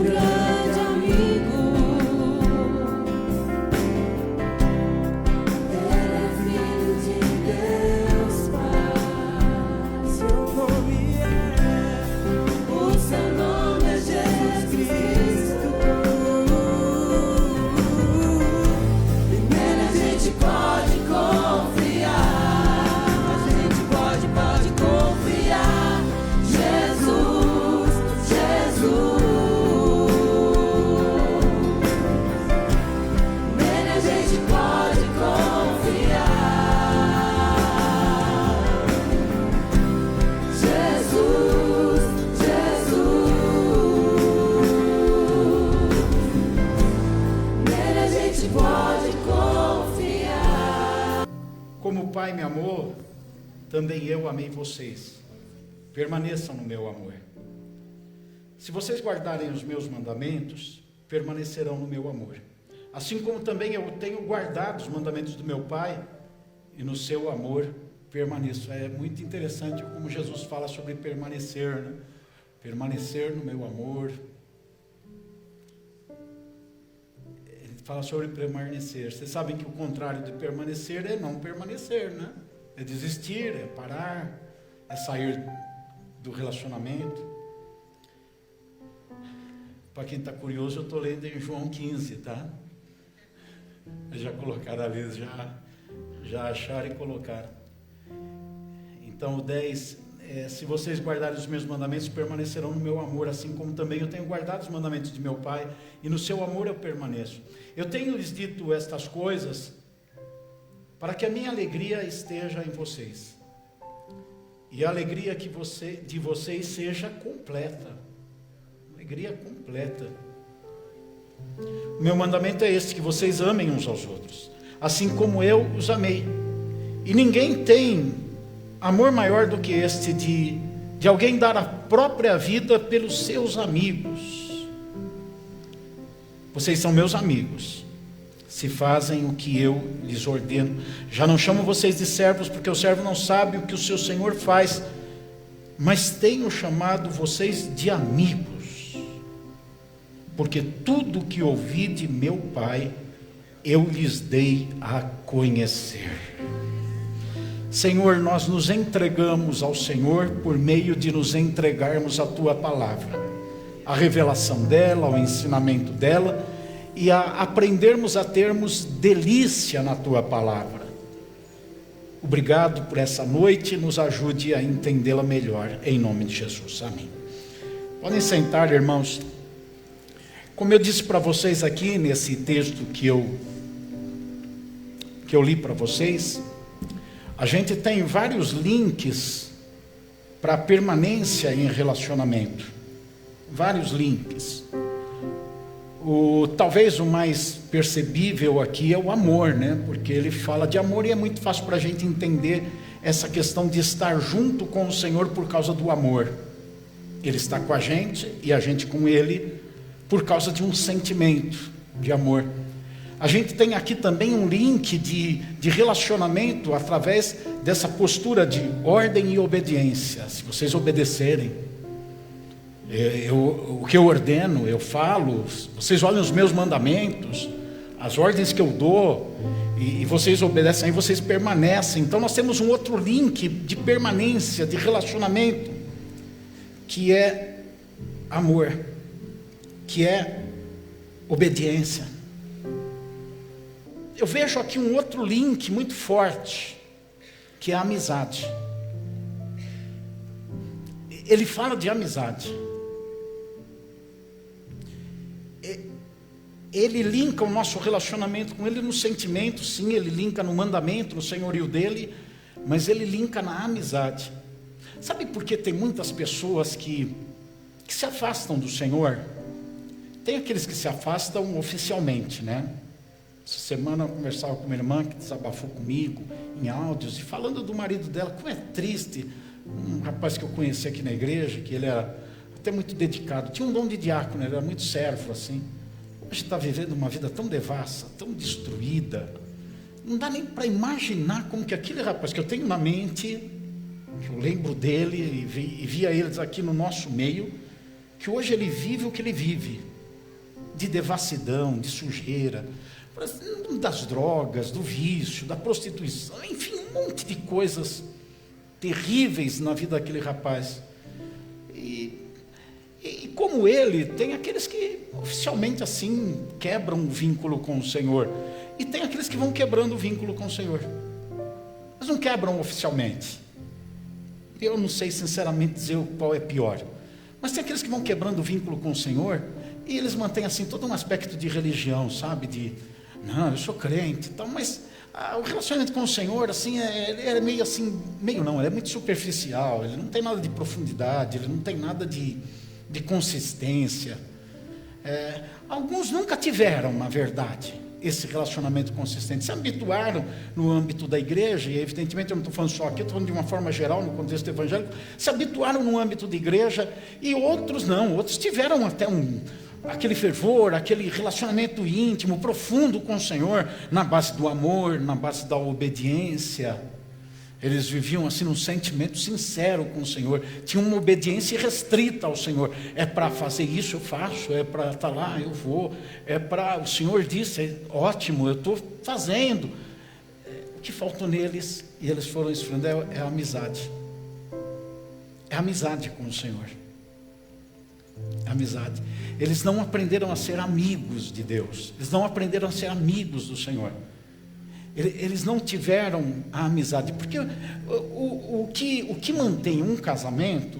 grande amigo. Ele é filho de Deus Pai. Seu nome O seu nome é Jesus Cristo. Nele a gente pode confiar. A gente pode confiar. Jesus, Jesus. Nele a gente pode confiar. Jesus, Jesus. Nele a gente pode confiar. Como o Pai me amou, também eu amei vocês. Permaneçam no meu amor. Se vocês guardarem os meus mandamentos, permanecerão no meu amor. Assim como também eu tenho guardado os mandamentos do meu Pai, e no seu amor permaneço. É muito interessante como Jesus fala sobre permanecer, né? Permanecer no meu amor. Ele fala sobre permanecer. Vocês sabem que o contrário de permanecer é não permanecer, né? É desistir, é parar, é sair do relacionamento. Para quem está curioso, eu estou lendo em João 15, tá? Já colocaram ali, já acharam e colocaram. Então o 10, se vocês guardarem os meus mandamentos, permanecerão no meu amor, assim como também eu tenho guardado os mandamentos de meu Pai, e no seu amor eu permaneço. Eu tenho lhes dito estas coisas, para que a minha alegria esteja em vocês, e a alegria de vocês seja completa. Alegria completa. O meu mandamento é este, que vocês amem uns aos outros, assim como eu os amei. E ninguém tem amor maior do que este, de alguém dar a própria vida pelos seus amigos. Vocês são meus amigos, se fazem o que eu lhes ordeno. Já não chamo vocês de servos, porque o servo não sabe o que o seu senhor faz, mas tenho chamado vocês de amigos, porque tudo que ouvi de meu Pai, eu lhes dei a conhecer. Senhor, nós nos entregamos ao Senhor por meio de nos entregarmos à Tua Palavra, a revelação dela, o ensinamento dela, e a aprendermos a termos delícia na Tua Palavra. Obrigado por essa noite, nos ajude a entendê-la melhor, em nome de Jesus, amém. Podem sentar, irmãos. Como eu disse para vocês aqui, nesse texto que eu li para vocês, a gente tem vários links para a permanência em relacionamento. Vários links. Talvez o mais percebível aqui é o amor, né? Porque ele fala de amor e é muito fácil para a gente entender essa questão de estar junto com o Senhor por causa do amor. Ele está com a gente e a gente com Ele por causa de um sentimento de amor. A gente tem aqui também um link de relacionamento através dessa postura de ordem e obediência. Se vocês obedecerem, o que eu ordeno, eu falo, vocês olham os meus mandamentos, as ordens que eu dou, e vocês obedecem, aí vocês permanecem. Então nós temos um outro link de permanência, de relacionamento, que é amor, que é obediência. Eu vejo aqui um outro link muito forte, que é a amizade. Ele fala de amizade. Ele linka o nosso relacionamento com Ele no sentimento, sim, Ele linka no mandamento, no senhorio dEle, mas Ele linka na amizade. Sabe por que tem muitas pessoas que se afastam do Senhor? Tem aqueles que se afastam oficialmente, né? Essa semana eu conversava com uma irmã que desabafou comigo em áudios, e falando do marido dela, como é triste. Um rapaz que eu conheci aqui na igreja, que ele era até muito dedicado, tinha um dom de diácono, ele era muito servo assim. Hoje está vivendo uma vida tão devassa, tão destruída. Não dá nem para imaginar como que aquele rapaz que eu tenho na mente, que eu lembro dele e via eles aqui no nosso meio, que hoje ele vive o que ele vive, de devassidão, de sujeira, das drogas, do vício, da prostituição, enfim, um monte de coisas terríveis na vida daquele rapaz. E como ele, tem aqueles que oficialmente assim quebram o vínculo com o Senhor, e tem aqueles que vão quebrando o vínculo com o Senhor. Mas não quebram oficialmente. Eu não sei sinceramente dizer qual é pior, mas tem aqueles que vão quebrando o vínculo com o Senhor, e eles mantêm assim todo um aspecto de religião, sabe, não, eu sou crente, então, mas o relacionamento com o Senhor, assim, ele é meio assim, meio não, ele é muito superficial, ele não tem nada de profundidade, ele não tem nada de consistência. Alguns nunca tiveram, na verdade, esse relacionamento consistente, se habituaram no âmbito da igreja, e evidentemente eu não estou falando só aqui, estou falando de uma forma geral, no contexto evangélico, se habituaram no âmbito da igreja, e outros não, outros tiveram até aquele fervor, aquele relacionamento íntimo, profundo com o Senhor, na base do amor, na base da obediência. Eles viviam assim num sentimento sincero com o Senhor, tinham uma obediência restrita ao Senhor. É para fazer isso, eu faço, é para estar lá, eu vou, é para, o Senhor disse, é ótimo, eu estou fazendo. O que faltou neles, e eles foram esfriando, é a amizade. É a amizade com o Senhor. Amizade. Eles não aprenderam a ser amigos de Deus, eles não aprenderam a ser amigos do Senhor, eles não tiveram a amizade, porque o que mantém um casamento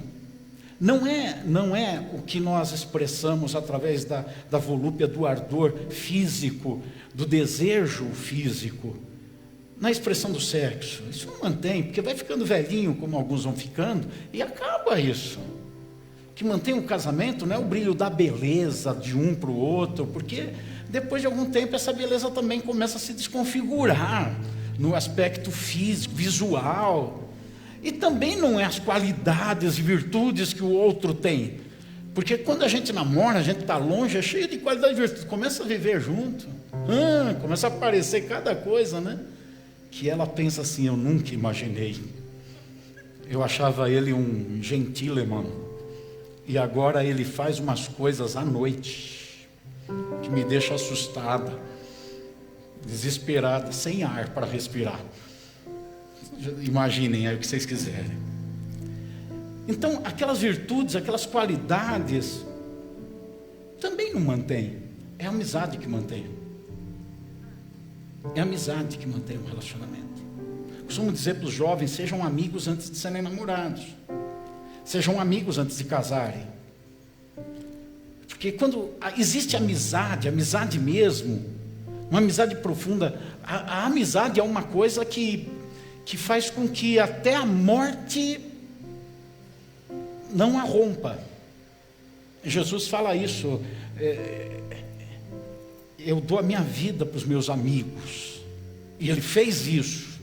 não é o que nós expressamos através da volúpia, do ardor físico, do desejo físico, na expressão do sexo. Isso não mantém, porque vai ficando velhinho, como alguns vão ficando, e acaba isso. O que mantém o casamento não é o brilho da beleza de um para o outro, porque depois de algum tempo essa beleza também começa a se desconfigurar no aspecto físico, visual, e também não é as qualidades e virtudes que o outro tem, porque quando a gente namora, a gente está longe, é cheio de qualidade e virtude, começa a viver junto, começa a aparecer cada coisa, né? Que ela pensa assim, eu nunca imaginei, eu achava ele um gentleman, e agora ele faz umas coisas à noite que me deixa assustada, desesperada, sem ar para respirar. Imaginem aí o que vocês quiserem. Então, aquelas virtudes, aquelas qualidades também não mantém. É a amizade que mantém. É a amizade que mantém o relacionamento. Costumo dizer para os jovens, sejam amigos antes de serem namorados. Sejam amigos antes de casarem. Porque quando existe amizade mesmo, uma amizade profunda, a amizade é uma coisa que faz com que até a morte não a rompa. Jesus fala isso, eu dou a minha vida para os meus amigos, e ele fez isso.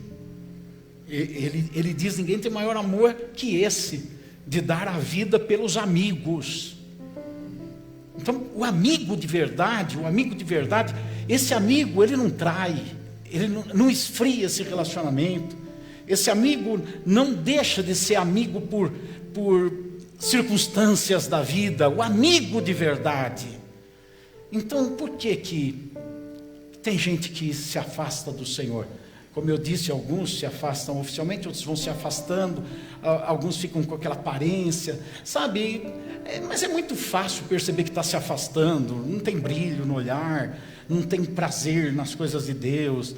Ele diz, ninguém tem maior amor que esse, de dar a vida pelos amigos. Então, o amigo de verdade, esse amigo, ele não trai, ele não esfria esse relacionamento, esse amigo não deixa de ser amigo por circunstâncias da vida, o amigo de verdade. Então, por que tem gente que se afasta do Senhor? Como eu disse, alguns se afastam oficialmente, outros vão se afastando, alguns ficam com aquela aparência, sabe? Mas é muito fácil perceber que está se afastando, não tem brilho no olhar, não tem prazer nas coisas de Deus.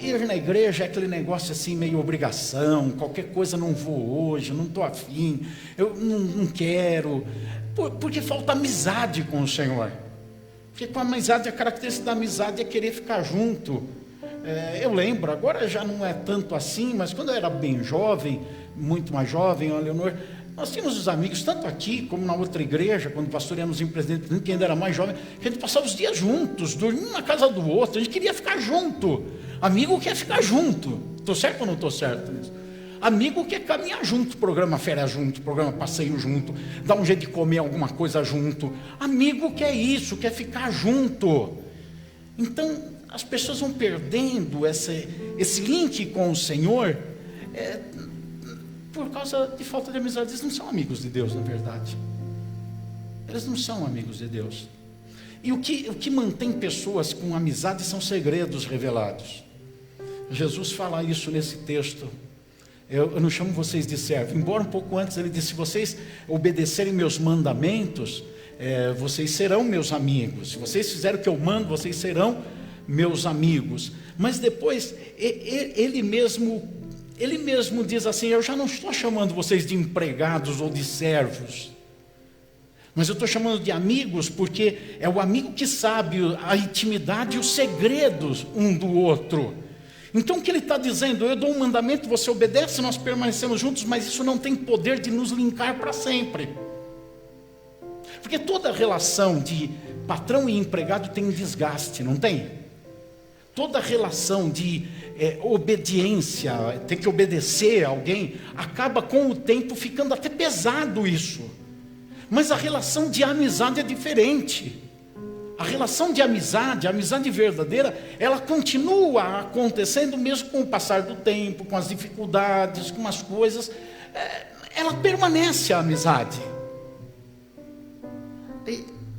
Ir na igreja é aquele negócio assim, meio obrigação, qualquer coisa não vou hoje, não estou afim, eu não quero, porque falta amizade com o Senhor. Porque com a amizade, a característica da amizade é querer ficar junto. Eu lembro, agora já não é tanto assim, mas quando eu era bem jovem, muito mais jovem, Leonor, nós tínhamos os amigos, tanto aqui como na outra igreja, quando pastoreamos em Presidente, que ainda era mais jovem, que a gente passava os dias juntos, dormindo na casa do outro, a gente queria ficar junto. Amigo quer ficar junto. Estou certo ou não estou certo nisso? Amigo quer caminhar junto, programa férias junto, programa passeio junto, dar um jeito de comer alguma coisa junto. Amigo quer isso, quer ficar junto. Então, as pessoas vão perdendo esse link com o Senhor por causa de falta de amizade. Eles não são amigos de Deus, na verdade. eles não são amigos de Deus. E o que mantém pessoas com amizade são segredos revelados. Jesus fala isso nesse texto. Eu não chamo vocês de servo, embora um pouco antes ele disse: se vocês obedecerem meus mandamentos, vocês serão meus amigos. Se vocês fizerem o que eu mando, vocês serão meus amigos. Mas depois ele mesmo diz assim: eu já não estou chamando vocês de empregados ou de servos, mas eu estou chamando de amigos, porque é o amigo que sabe a intimidade e os segredos um do outro. Então o que ele está dizendo? Eu dou um mandamento, você obedece, nós permanecemos juntos, mas isso não tem poder de nos linkar para sempre. Porque toda relação de patrão e empregado tem um desgaste, não tem? Toda relação de obediência, ter que obedecer a alguém, acaba com o tempo ficando até pesado isso. Mas a relação de amizade é diferente. A relação de amizade, a amizade verdadeira, ela continua acontecendo mesmo com o passar do tempo, com as dificuldades, com as coisas. Ela permanece a amizade.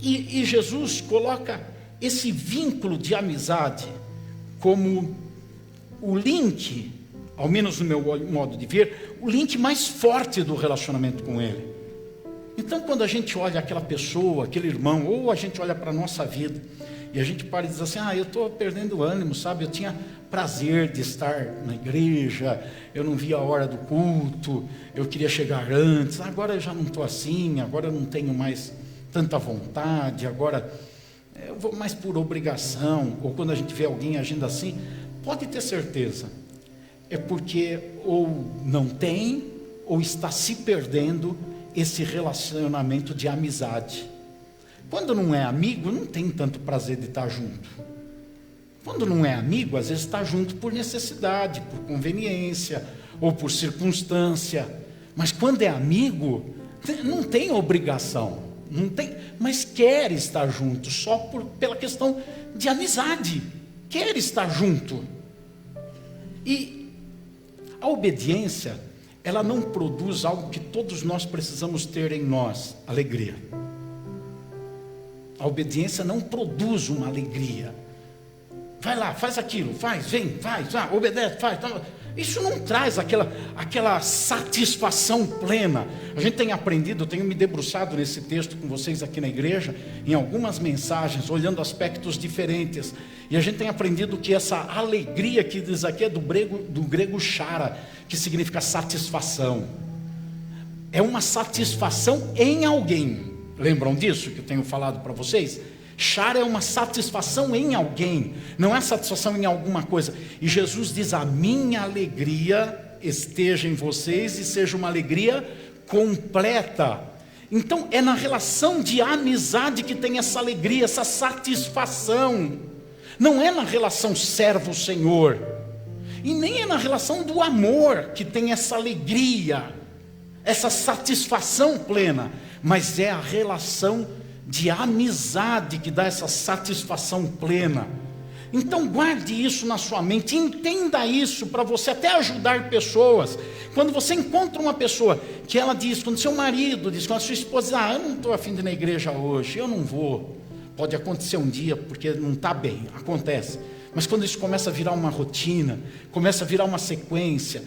E Jesus coloca esse vínculo de amizade como o link, ao menos no meu modo de ver, o link mais forte do relacionamento com Ele. Então, quando a gente olha aquela pessoa, aquele irmão, ou a gente olha para a nossa vida, e a gente para e diz assim: eu estou perdendo ânimo, sabe? Eu tinha prazer de estar na igreja, eu não via a hora do culto, eu queria chegar antes, agora eu já não estou assim, agora eu não tenho mais tanta vontade, agora eu vou mais por obrigação. Ou quando a gente vê alguém agindo assim, pode ter certeza, é porque ou não tem, ou está se perdendo esse relacionamento de amizade. Quando não é amigo, não tem tanto prazer de estar junto. Quando não é amigo, às vezes está junto por necessidade, por conveniência, ou por circunstância. Mas quando é amigo, não tem obrigação, não tem, mas quer estar junto, só pela questão de amizade, quer estar junto. E a obediência, ela não produz algo que todos nós precisamos ter em nós: alegria. A obediência não produz uma alegria. Vai lá, faz aquilo, vem, obedece, faz. Isso não traz aquela satisfação plena. A gente tem aprendido, eu tenho me debruçado nesse texto com vocês aqui na igreja, em algumas mensagens, olhando aspectos diferentes. E a gente tem aprendido que essa alegria que diz aqui é do grego chara, que significa satisfação. É uma satisfação em alguém. Lembram disso que eu tenho falado para vocês? Chara é uma satisfação em alguém, não é satisfação em alguma coisa. E Jesus diz: a minha alegria esteja em vocês e seja uma alegria completa. Então é na relação de amizade que tem essa alegria, essa satisfação. Não é na relação servo-senhor, e nem é na relação do amor que tem essa alegria, essa satisfação plena, mas é a relação de amizade que dá essa satisfação plena. Então guarde isso na sua mente, entenda isso para você até ajudar pessoas. Quando você encontra uma pessoa que ela diz, quando seu marido diz, quando a sua esposa diz: eu não estou a fim de ir na igreja hoje, eu não vou. Pode acontecer um dia porque não está bem, acontece. Mas quando isso começa a virar uma rotina, começa a virar uma sequência: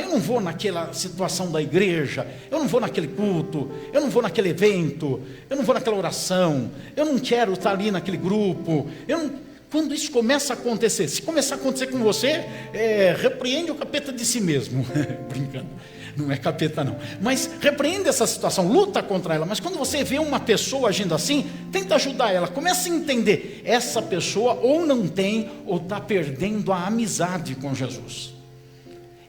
eu não vou naquela situação da igreja, eu não vou naquele culto, eu não vou naquele evento, eu não vou naquela oração, eu não quero estar ali naquele grupo. Quando isso começa a acontecer, se começar a acontecer com você, repreende o capeta de si mesmo. Brincando, não é capeta não, mas repreende essa situação, luta contra ela. Mas quando você vê uma pessoa agindo assim, tenta ajudar ela, começa a entender: essa pessoa ou não tem, ou está perdendo a amizade com Jesus.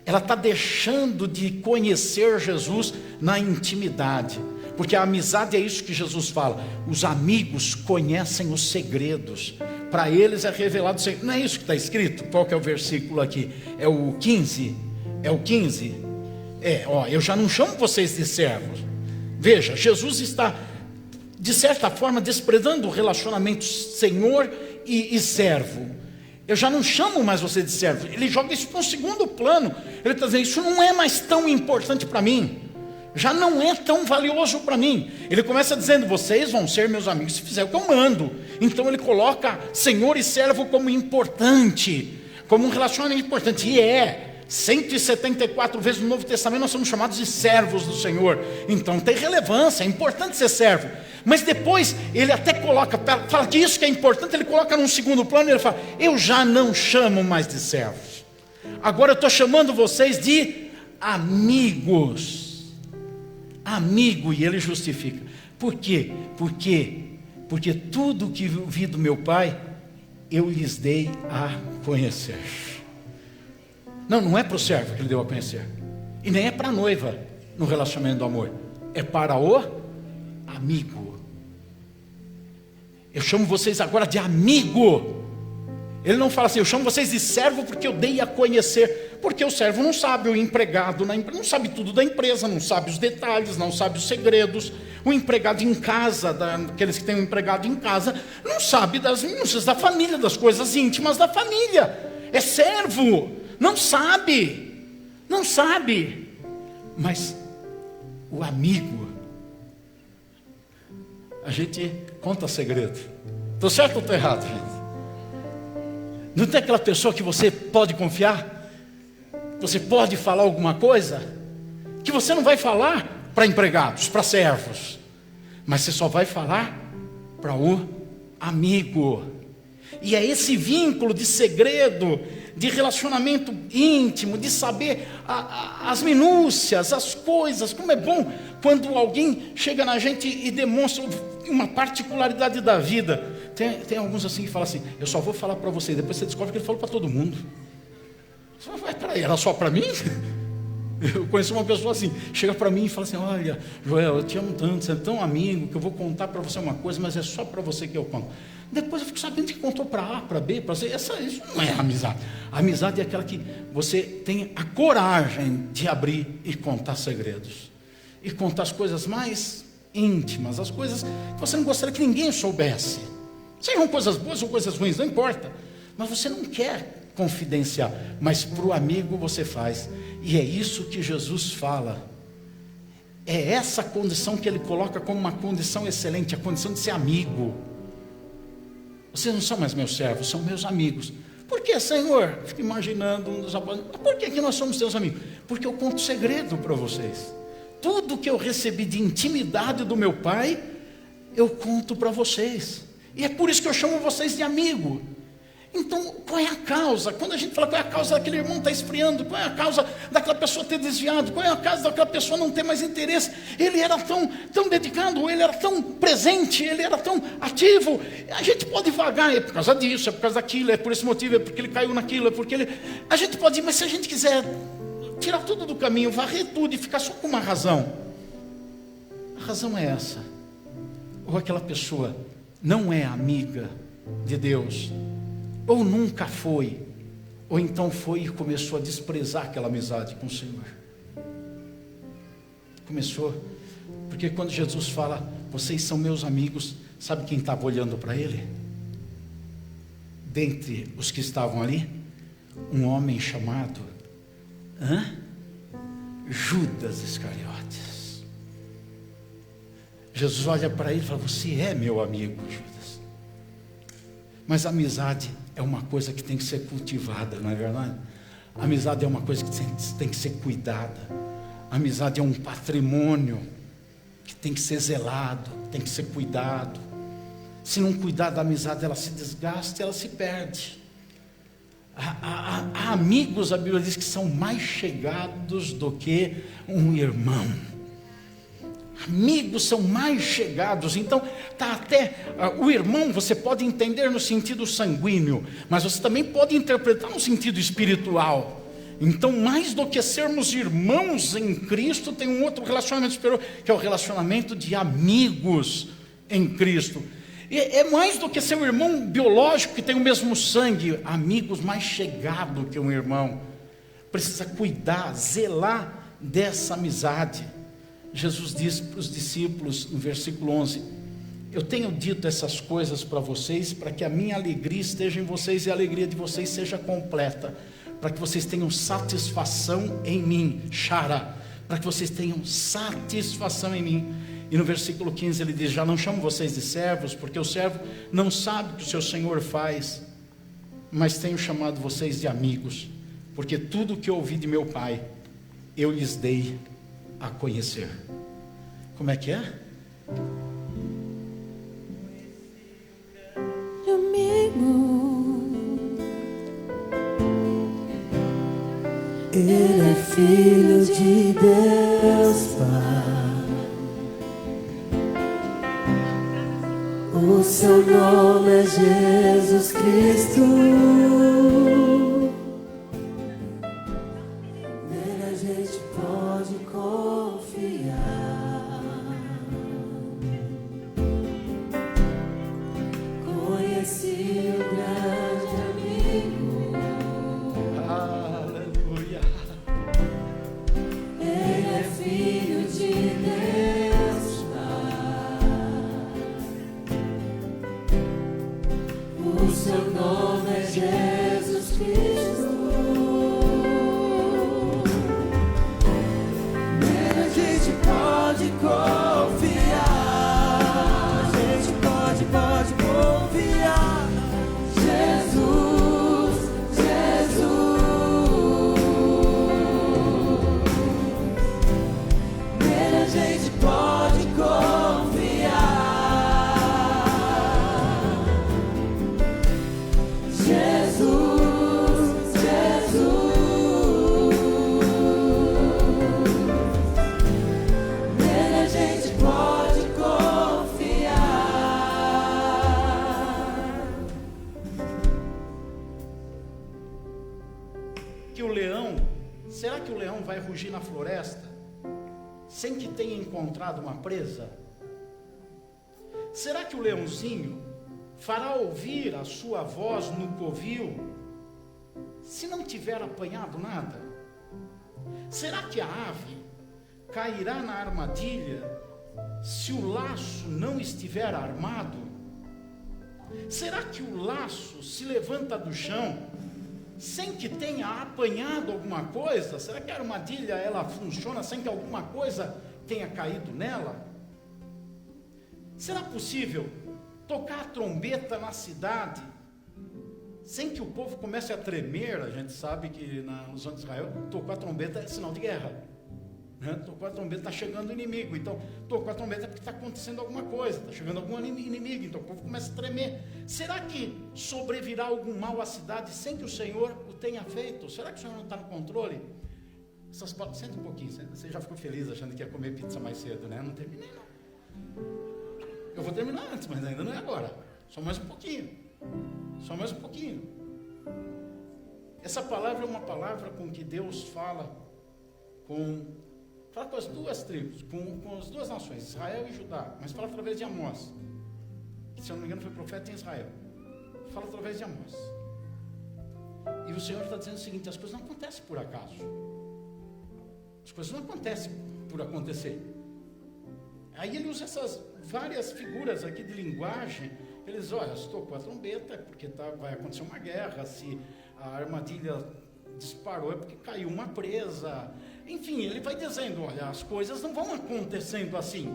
Ela está deixando de conhecer Jesus na intimidade, porque a amizade é isso que Jesus fala: os amigos conhecem os segredos, para eles é revelado o segredo. Não é isso que está escrito? Qual que é o versículo aqui? É o 15? É o 15? Eu já não chamo vocês de servos. Veja, Jesus está, de certa forma, desprezando o relacionamento senhor e servo. Eu já não chamo mais você de servo. Ele joga isso para um segundo plano. Ele está dizendo: isso não é mais tão importante para mim. já não é tão valioso para mim. Ele começa dizendo: vocês vão ser meus amigos se fizer o que eu mando. Então ele coloca senhor e servo como importante, como um relacionamento importante. E 174 vezes no Novo Testamento nós somos chamados de servos do Senhor. Então tem relevância, é importante ser servo. Mas depois ele até coloca, fala que isso que é importante, ele coloca num segundo plano. Ele fala: eu já não chamo mais de servos, agora eu estou chamando vocês de amigos. Amigo. E ele justifica. Por quê? Porque tudo que vi do meu Pai eu lhes dei a conhecer. Não é para o servo que ele deu a conhecer, e nem é para a noiva no relacionamento do amor, é para o amigo. Eu chamo vocês agora de amigo. Ele não fala assim: eu chamo vocês de servo porque eu dei a conhecer. Porque o servo não sabe, o empregado na empresa não sabe tudo da empresa, não sabe os detalhes, não sabe os segredos. O empregado em casa, aqueles que têm um empregado em casa, não sabe das minúcias da família, das coisas íntimas da família. É servo, não sabe. Mas o amigo, a gente conta segredo. Estou certo ou estou errado, gente? Não tem aquela pessoa que você pode confiar? Você pode falar alguma coisa que você não vai falar para empregados, para servos, mas você só vai falar para o amigo. E é esse vínculo de segredo, de relacionamento íntimo, de saber as minúcias, as coisas. Como é bom quando alguém chega na gente e demonstra uma particularidade da vida. Tem alguns assim que falam assim: eu só vou falar para você. Depois você descobre que ele falou para todo mundo. Você vai, peraí, era só para mim? Eu conheço uma pessoa assim, chega para mim e fala assim: olha, Joel, eu te amo tanto, você é tão amigo, que eu vou contar para você uma coisa, mas é só para você que eu conto. Depois eu fico sabendo que contou para A, para B, para C. Isso não é amizade. A amizade é aquela que você tem a coragem de abrir e contar segredos, e contar as coisas mais íntimas, as coisas que você não gostaria que ninguém soubesse. Sejam coisas boas ou coisas ruins, não importa, mas você não quer confidenciar, mas para o amigo você faz. E é isso que Jesus fala. É essa condição que ele coloca como uma condição excelente, a condição de ser amigo. Vocês não são mais meus servos, são meus amigos. Por que, Senhor? Fico imaginando um dos apóstolos: por que nós somos teus amigos? Porque eu conto segredo para vocês. Tudo que eu recebi de intimidade do meu Pai, eu conto para vocês. E é por isso que eu chamo vocês de amigo. Então, qual é a causa? Quando a gente fala qual é a causa daquele irmão estar esfriando, qual é a causa daquela pessoa ter desviado, qual é a causa daquela pessoa não ter mais interesse? Ele era tão dedicado, ele era tão presente, ele era tão ativo. A gente pode vagar: é por causa disso, é por causa daquilo, é por esse motivo, é porque ele caiu naquilo, é porque ele... A gente pode ir, mas se a gente quiser tirar tudo do caminho, varrer tudo e ficar só com uma razão, a razão é essa: ou aquela pessoa não é amiga de Deus, ou nunca foi, ou então foi e começou a desprezar aquela amizade com o Senhor. Começou, porque quando Jesus fala: vocês são meus amigos, sabe quem estava olhando para ele? Dentre os que estavam ali, um homem chamado Judas Iscariotes. Jesus olha para ele e fala: você é meu amigo, Judas. Mas a amizade é uma coisa que tem que ser cultivada, não é verdade? A amizade é uma coisa que tem que ser cuidada. A amizade é um patrimônio que tem que ser zelado, tem que ser cuidado. Se não cuidar da amizade, ela se desgasta, ela se perde. Há amigos, a Bíblia diz, que são mais chegados do que um irmão. Amigos são mais chegados. Então, o irmão você pode entender no sentido sanguíneo, mas você também pode interpretar no sentido espiritual. Então, mais do que sermos irmãos em Cristo, tem um outro relacionamento superior, que é o relacionamento de amigos em Cristo. E é mais do que ser um irmão biológico que tem o mesmo sangue. Amigos mais chegado que um irmão. Precisa cuidar, zelar dessa amizade. Jesus disse para os discípulos no versículo 11: eu tenho dito essas coisas para vocês, para que a minha alegria esteja em vocês e a alegria de vocês seja completa, para que vocês tenham satisfação em mim. Shara, para que vocês tenham satisfação em mim. E no versículo 15 ele diz: já não chamo vocês de servos, porque o servo não sabe o que o seu senhor faz, mas tenho chamado vocês de amigos, porque tudo o que eu ouvi de meu Pai, eu lhes dei a conhecer. Como é que é? Ele é filho de Deus Pai. O seu nome é Jesus Cristo. Nele a gente pode confiar. Conheci o grande amigo. Aleluia. Ele é filho de Deus Pai. O seu nome é Jesus Cristo. Nele a gente pode confiar. A gente pode confiar. Jesus, Jesus. Nele a gente pode confiar. Jesus, Jesus. Nele a gente pode confiar. Que o leão, será que o leão vai rugir na floresta sem que tenha encontrado uma presa? Será que o leãozinho fará ouvir a sua voz no covil se não tiver apanhado nada? Será que a ave cairá na armadilha se o laço não estiver armado? Será que o laço se levanta do chão sem que tenha apanhado alguma coisa? Será que a armadilha ela funciona sem que alguma coisa tenha caído nela? Será possível tocar a trombeta na cidade sem que o povo comece a tremer? A gente sabe que na zona de Israel, tocou a trombeta é sinal de guerra, né? Tocou a trombeta, está chegando o inimigo. Então, tocou a trombeta porque está acontecendo alguma coisa, está chegando algum inimigo, então o povo começa a tremer. Será que sobrevirá algum mal à cidade sem que o Senhor o tenha feito? Será que o Senhor não está no controle? Senta um pouquinho, você já ficou feliz achando que ia comer pizza mais cedo, né? Não terminei não. Eu vou terminar antes, mas ainda não é agora. Só mais um pouquinho. Só mais um pouquinho. Essa palavra é uma palavra com que Deus fala com as duas tribos, com as duas nações, Israel e Judá, mas fala através de Amós, que, se eu não me engano, foi profeta em Israel. Fala através de Amós. E o Senhor está dizendo o seguinte: as coisas não acontecem por acaso. As coisas não acontecem por acontecer. Aí ele usa essas várias figuras aqui de linguagem. Ele diz: olha, se tocou a trombeta é porque vai acontecer uma guerra, se a armadilha disparou é porque caiu uma presa. Enfim, ele vai dizendo: olha, as coisas não vão acontecendo assim,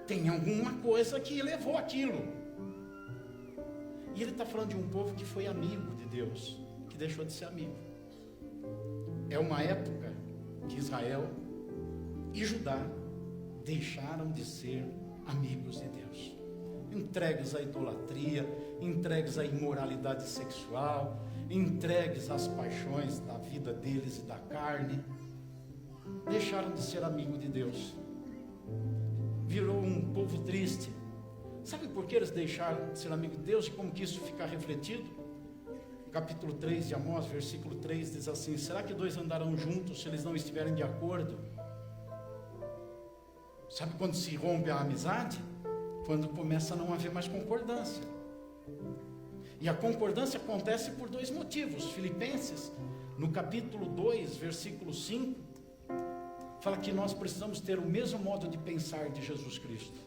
tem alguma coisa que levou aquilo. E ele está falando de um povo que foi amigo de Deus, que deixou de ser amigo. É uma época que Israel e Judá deixaram de ser amigos de Deus, entregues à idolatria, entregues à imoralidade sexual, entregues às paixões da vida deles e da carne. Deixaram de ser amigo de Deus. Virou um povo triste. Sabe por que eles deixaram de ser amigo de Deus e como que isso fica refletido? Capítulo 3 de Amós, versículo 3 diz assim: será que dois andarão juntos se eles não estiverem de acordo? Sabe quando se rompe a amizade? Quando começa a não haver mais concordância. E a concordância acontece por dois motivos. Filipenses, no capítulo 2, versículo 5, fala que nós precisamos ter o mesmo modo de pensar de Jesus Cristo.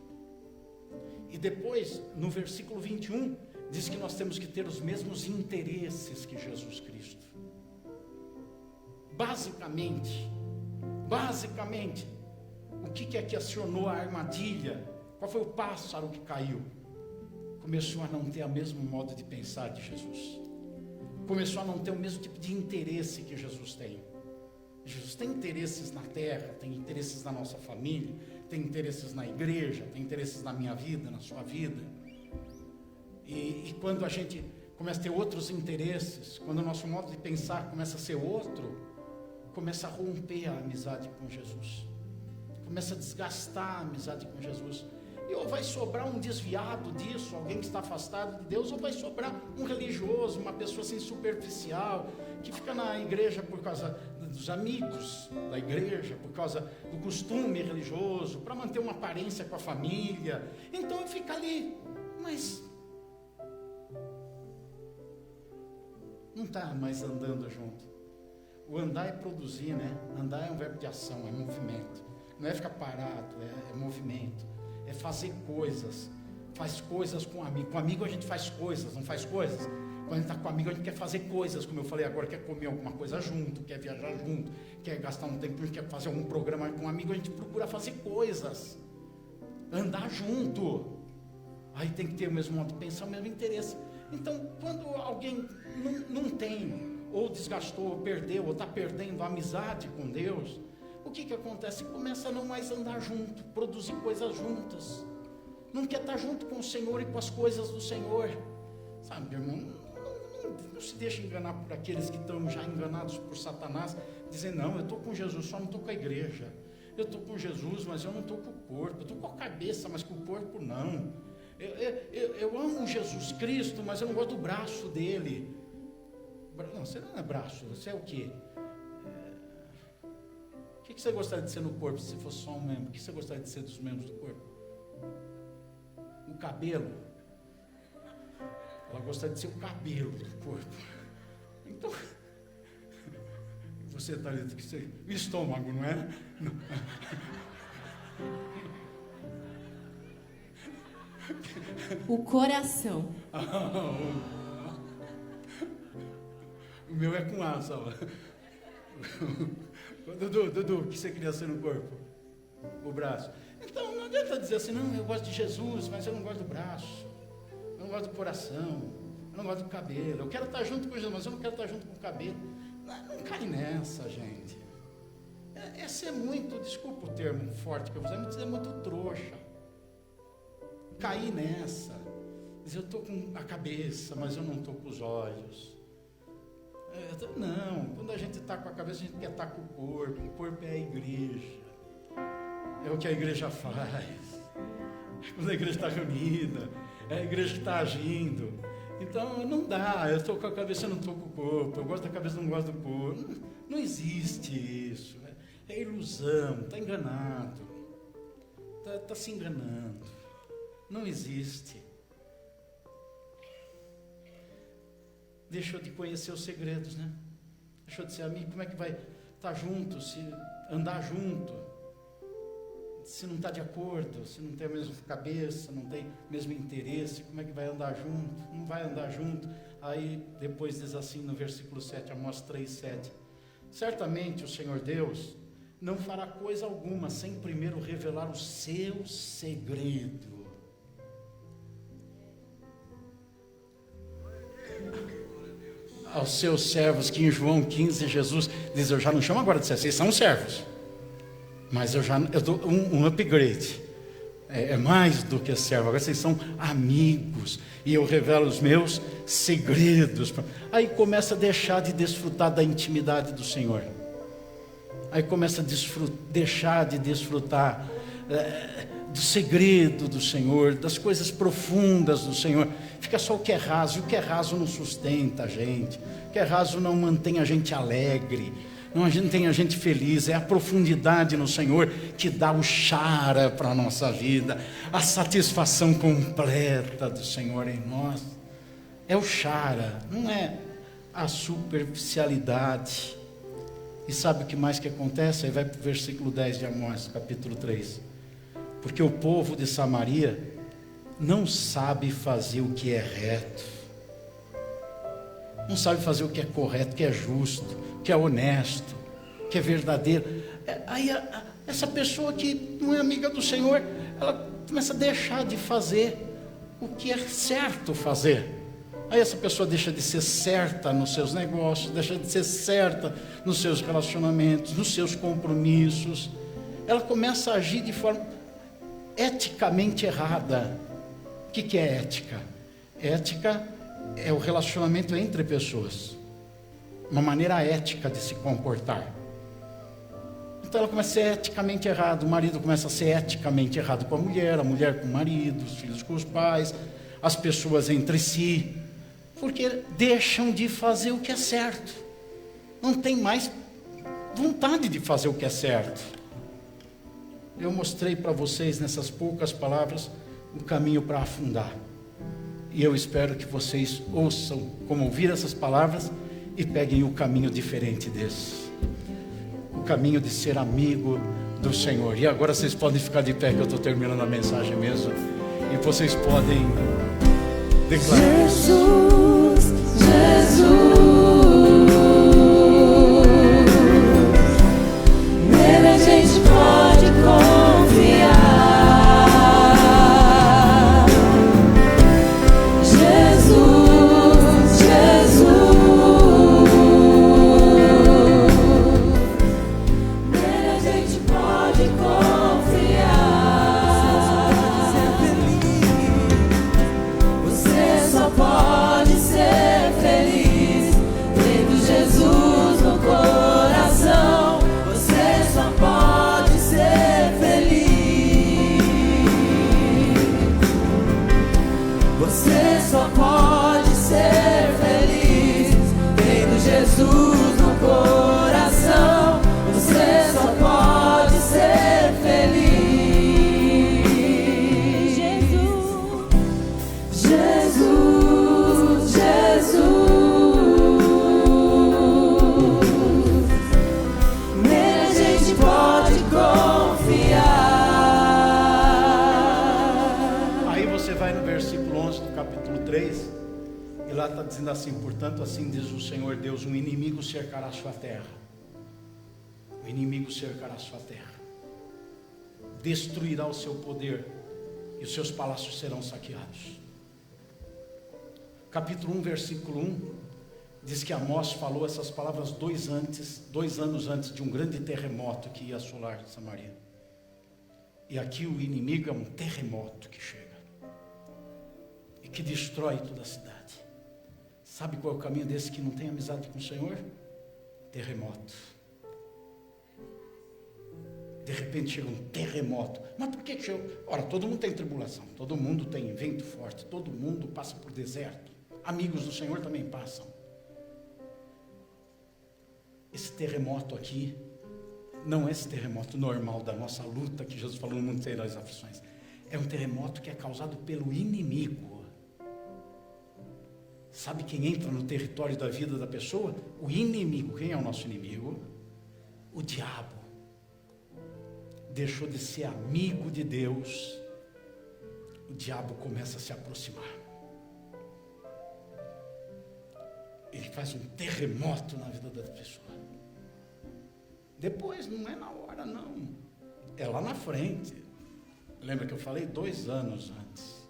E depois, no versículo 21, diz que nós temos que ter os mesmos interesses que Jesus Cristo. Basicamente, Basicamente, o que é que acionou a armadilha? Qual foi o pássaro que caiu? Começou a não ter o mesmo modo de pensar de Jesus. Começou a não ter o mesmo tipo de interesse que Jesus tem. Jesus tem interesses na terra, tem interesses na nossa família, tem interesses na igreja, tem interesses na minha vida, na sua vida. E quando a gente começa a ter outros interesses, quando o nosso modo de pensar começa a ser outro, começa a romper a amizade com Jesus. Começa a desgastar a amizade com Jesus. E ou vai sobrar um desviado disso, alguém que está afastado de Deus, ou vai sobrar um religioso, uma pessoa assim superficial, que fica na igreja por causa dos amigos da igreja, por causa do costume religioso, para manter uma aparência com a família. Então fica ali, mas não está mais andando junto. O andar é produzir, né? Andar é um verbo de ação, é movimento. Não é ficar parado, é movimento. É fazer coisas. Faz coisas com amigo. Com amigo a gente faz coisas, não faz coisas. Quando a gente está com amigo a gente quer fazer coisas, como eu falei agora, quer comer alguma coisa junto, quer viajar junto, quer gastar um tempo, quer fazer algum programa com um amigo, a gente procura fazer coisas. Andar junto. Aí tem que ter o mesmo modo de pensar, o mesmo interesse. Então, quando alguém não tem, ou desgastou, ou perdeu, ou está perdendo a amizade com Deus, o que acontece? Começa a não mais andar junto, produzir coisas juntas. Não quer estar junto com o Senhor e com as coisas do Senhor. Sabe, irmão, não se deixe enganar por aqueles que estão já enganados por Satanás, dizendo, não, eu estou com Jesus, só não estou com a igreja. Eu estou com Jesus, mas eu não estou com o corpo. Eu estou com a cabeça, mas com o corpo não. Eu amo Jesus Cristo, mas eu não gosto do braço dele. Não, você não é braço, você é o quê? O que você gostaria de ser no corpo se fosse só um membro? O que você gostaria de ser dos membros do corpo? O cabelo. Ela gostaria de ser o cabelo do corpo. Então, você está ali, o estômago, não é? Não. O coração. O meu é com asa. Dudu, o que você queria ser no corpo? O braço. Então não adianta dizer assim, não, eu gosto de Jesus, mas eu não gosto do braço, eu não gosto do coração, eu não gosto do cabelo. Eu quero estar junto com Jesus, mas eu não quero estar junto com o cabelo. Não cai nessa, gente. É ser muito, desculpa o termo forte que eu vou usar, mas é muito trouxa. Cair nessa. Dizer, eu estou com a cabeça, mas eu não estou com os olhos. Não, quando a gente está com a cabeça, a gente quer estar com o corpo é a igreja, é o que a igreja faz, quando a igreja está reunida, é a igreja que está agindo. Então não dá, eu estou com a cabeça, eu não estou com o corpo, eu gosto da cabeça, não gosto do corpo. Não existe isso, é ilusão, está enganado, está se enganando, não existe. Deixou de conhecer os segredos, né? Deixou de ser amigo. Como é que vai estar junto, se andar junto, se não está de acordo, se não tem a mesma cabeça, não tem o mesmo interesse? Como é que vai andar junto? Não vai andar junto. Aí depois diz assim no versículo 7, Amós 3:7: certamente o Senhor Deus não fará coisa alguma sem primeiro revelar o seu segredo. Aos seus servos, que em João 15 Jesus diz, eu já não chamo agora de servos, vocês são servos, mas eu dou um upgrade, é mais do que servo, agora vocês são amigos, e eu revelo os meus segredos. Aí começa a deixar de desfrutar da intimidade do Senhor, aí começa a deixar de desfrutar do segredo do Senhor, das coisas profundas do Senhor. Fica só o que é raso, e o que é raso não sustenta a gente, o que é raso não mantém a gente alegre, não mantém a gente feliz. É a profundidade no Senhor que dá o chara para a nossa vida, a satisfação completa do Senhor em nós. É o chara, não é a superficialidade. E sabe o que mais que acontece? Aí vai para o versículo 10 de Amós, capítulo 3. Porque o povo de Samaria não sabe fazer o que é reto, não sabe fazer o que é correto, o que é justo, o que é honesto, o que é verdadeiro. Aí essa pessoa que não é amiga do Senhor, ela começa a deixar de fazer o que é certo fazer. Aí essa pessoa deixa de ser certa nos seus negócios, deixa de ser certa nos seus relacionamentos, nos seus compromissos. Ela começa a agir de forma eticamente errada. O que é ética? Ética é o relacionamento entre pessoas, uma maneira ética de se comportar. Então ela começa a ser eticamente errada, o marido começa a ser eticamente errado com a mulher com o marido, os filhos com os pais, as pessoas entre si, porque deixam de fazer o que é certo, não tem mais vontade de fazer o que é certo. Eu mostrei para vocês nessas poucas palavras o caminho para afundar, e eu espero que vocês ouçam como ouvir essas palavras e peguem o caminho diferente desse, o caminho de ser amigo do Senhor. E agora vocês podem ficar de pé, que eu estou terminando a mensagem mesmo, e vocês podem declarar: Jesus, Jesus, nele a gente pode confiar. Jesus, Jesus, nele a gente pode confiar. Você só pode ser feliz tendo Jesus no coração. Você só pode ser feliz. Você só pode ser feliz tendo Jesus no coração. Você só pode ser feliz. Jesus, Jesus, nele a gente pode confiar. Aí você vai no versículo 11 do capítulo 3, e lá está dizendo assim: portanto, assim diz o Senhor Deus, um inimigo cercará a sua terra, o inimigo cercará a sua terra, destruirá o seu poder, e os seus palácios serão saqueados. Capítulo 1, versículo 1, diz que Amós falou essas palavras 2 anos antes de um grande terremoto que ia assolar Samaria. E aqui o inimigo é um terremoto que chega e que destrói toda a cidade. Sabe qual é o caminho desse que não tem amizade com o Senhor? Terremoto. De repente chega um terremoto. Mas por que chegou? Ora, todo mundo tem tribulação, todo mundo tem vento forte, todo mundo passa por deserto. Amigos do Senhor também passam. Esse terremoto aqui não é esse terremoto normal da nossa luta, que Jesus falou, no mundo terá as aflições. É um terremoto que é causado pelo inimigo. Sabe quem entra no território da vida da pessoa? O inimigo. Quem é o nosso inimigo? O diabo. Deixou de ser amigo de Deus, o diabo começa a se aproximar. Ele faz um terremoto na vida da pessoa. Depois, não é na hora não, é lá na frente. Lembra que eu falei 2 anos antes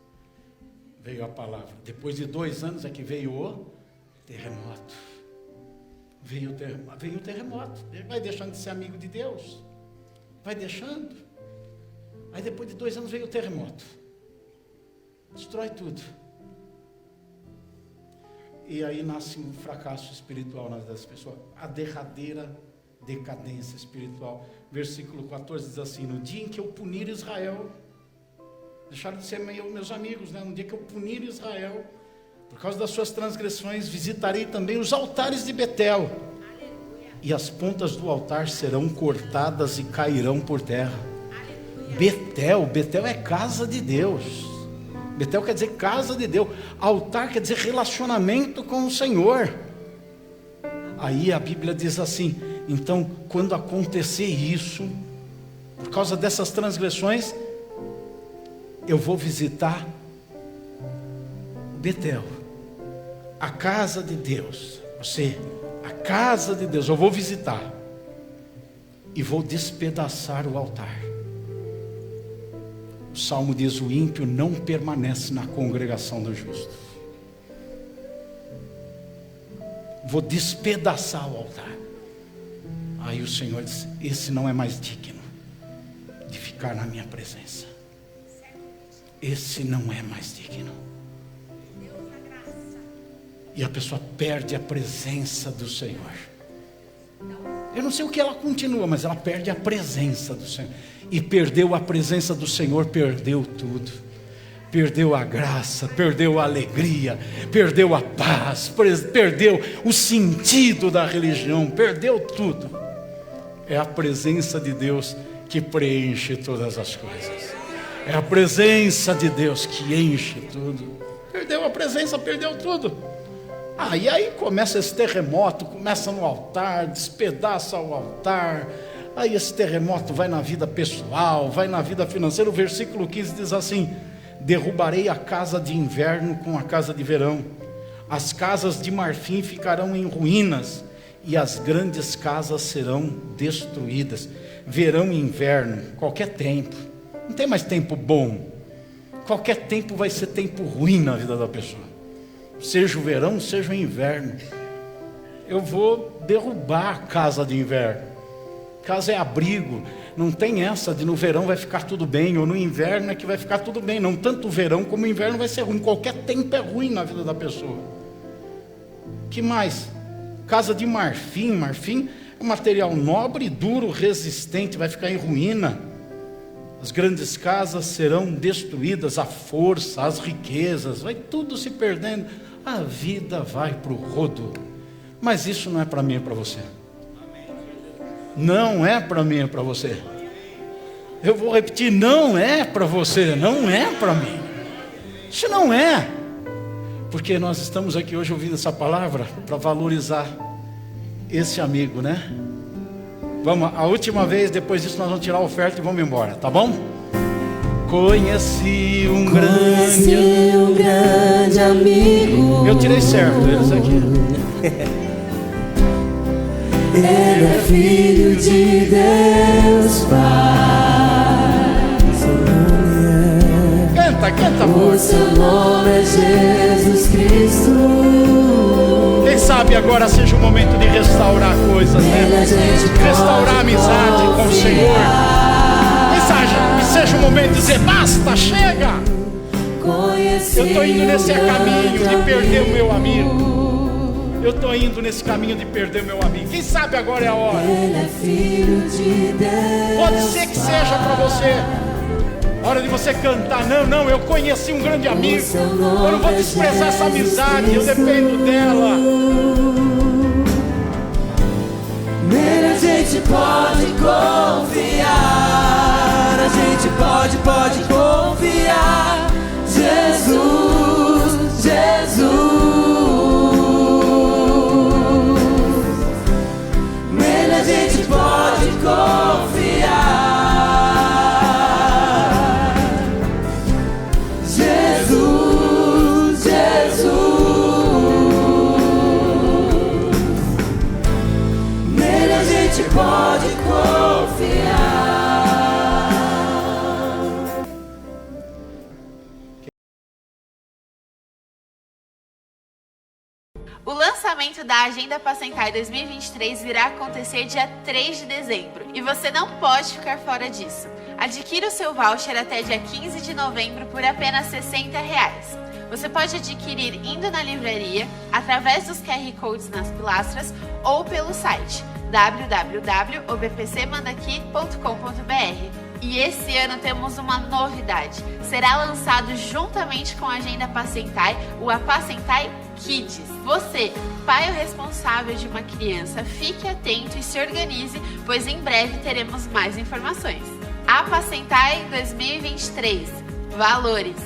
veio a palavra. Depois de 2 anos é que veio o terremoto. Veio o terremoto. Ele vai deixando de ser amigo de Deus, vai deixando. Aí depois de 2 anos veio o terremoto, destrói tudo. E aí nasce um fracasso espiritual na vida das pessoas, a derradeira decadência espiritual. Versículo 14 diz assim: no dia em que eu punir Israel, deixaram de ser meus amigos, né? No dia que eu punir Israel, por causa das suas transgressões, visitarei também os altares de Betel. E as pontas do altar serão cortadas e cairão por terra. Betel é casa de Deus. Betel quer dizer casa de Deus. Altar quer dizer relacionamento com o Senhor. Aí a Bíblia diz assim: então, quando acontecer isso, por causa dessas transgressões, eu vou visitar Betel, a casa de Deus. A casa de Deus, eu vou visitar. e vou despedaçar o altar. O Salmo diz: o ímpio não permanece na congregação dos justos. Vou despedaçar o altar. Aí o Senhor diz: esse não é mais digno de ficar na minha presença. Esse não é mais digno. E a pessoa perde a presença do Senhor. Eu não sei o que ela continua, mas ela perde a presença do Senhor. E perdeu a presença do Senhor, perdeu tudo. Perdeu a graça, perdeu a alegria, perdeu a paz, perdeu o sentido da religião, perdeu tudo. É a presença de Deus que preenche todas as coisas. É a presença de Deus que enche tudo. Perdeu a presença, perdeu tudo. E aí começa esse terremoto, começa no altar, despedaça o altar. Aí esse terremoto vai na vida pessoal, vai na vida financeira. O versículo 15 diz assim: derrubarei a casa de inverno com a casa de verão. As casas de marfim ficarão em ruínas, e as grandes casas serão destruídas. Verão e inverno, qualquer tempo. Não tem mais tempo bom. Qualquer tempo vai ser tempo ruim na vida da pessoa. Seja o verão, seja o inverno. Eu vou derrubar a casa de inverno. Casa é abrigo. Não tem essa de no verão vai ficar tudo bem, ou no inverno é que vai ficar tudo bem. Não, tanto o verão como o inverno vai ser ruim. Qualquer tempo é ruim na vida da pessoa. Que mais? Casa de marfim. Marfim é um material nobre, duro, resistente. Vai ficar em ruína. As grandes casas serão destruídas. A força, as riquezas, vai tudo se perdendo. A vida vai para o rodo. Mas isso não é para mim, é para você. Não é para mim, é para você. Eu vou repetir: não é para você, não é para mim. Isso não é. Porque nós estamos aqui hoje ouvindo essa palavra para valorizar esse amigo, né? Vamos, a última vez, depois disso nós vamos tirar a oferta e vamos embora, tá bom? Conheci um grande amigo. Eu tirei certo, eles aqui. Ele é filho de Deus Pai. Seu nome Canta, o seu nome é Jesus Cristo. Quem sabe agora seja o momento de restaurar coisas, né? Restaurar a amizade com o Senhor. Que seja o momento de dizer: basta, chega. Eu estou indo nesse caminho de perder o meu amigo. Eu estou indo nesse caminho de perder meu amigo. Quem sabe agora é a hora. Ele é filho de Deus. Pode ser que seja para você. Hora de você cantar: não, eu conheci um grande amigo. Eu não vou desprezar essa amizade, eu dependo dela. Nele a gente pode confiar. A gente pode confiar. Jesus. Nele a gente pode confiar. Jesus. Nele a gente pode confiar. O lançamento da Agenda Apacentai 2023 virá acontecer dia 3 de dezembro e você não pode ficar fora disso. Adquira o seu voucher até dia 15 de novembro por apenas R$ 60. Você pode adquirir indo na livraria, através dos QR Codes nas pilastras ou pelo site www.obpcmandaqui.com.br. E esse ano temos uma novidade. Será lançado juntamente com a Agenda Apacentai, o Apacentai Kids. Você, pai ou responsável de uma criança, fique atento e se organize, pois em breve teremos mais informações. Apacentai 2023. Valores.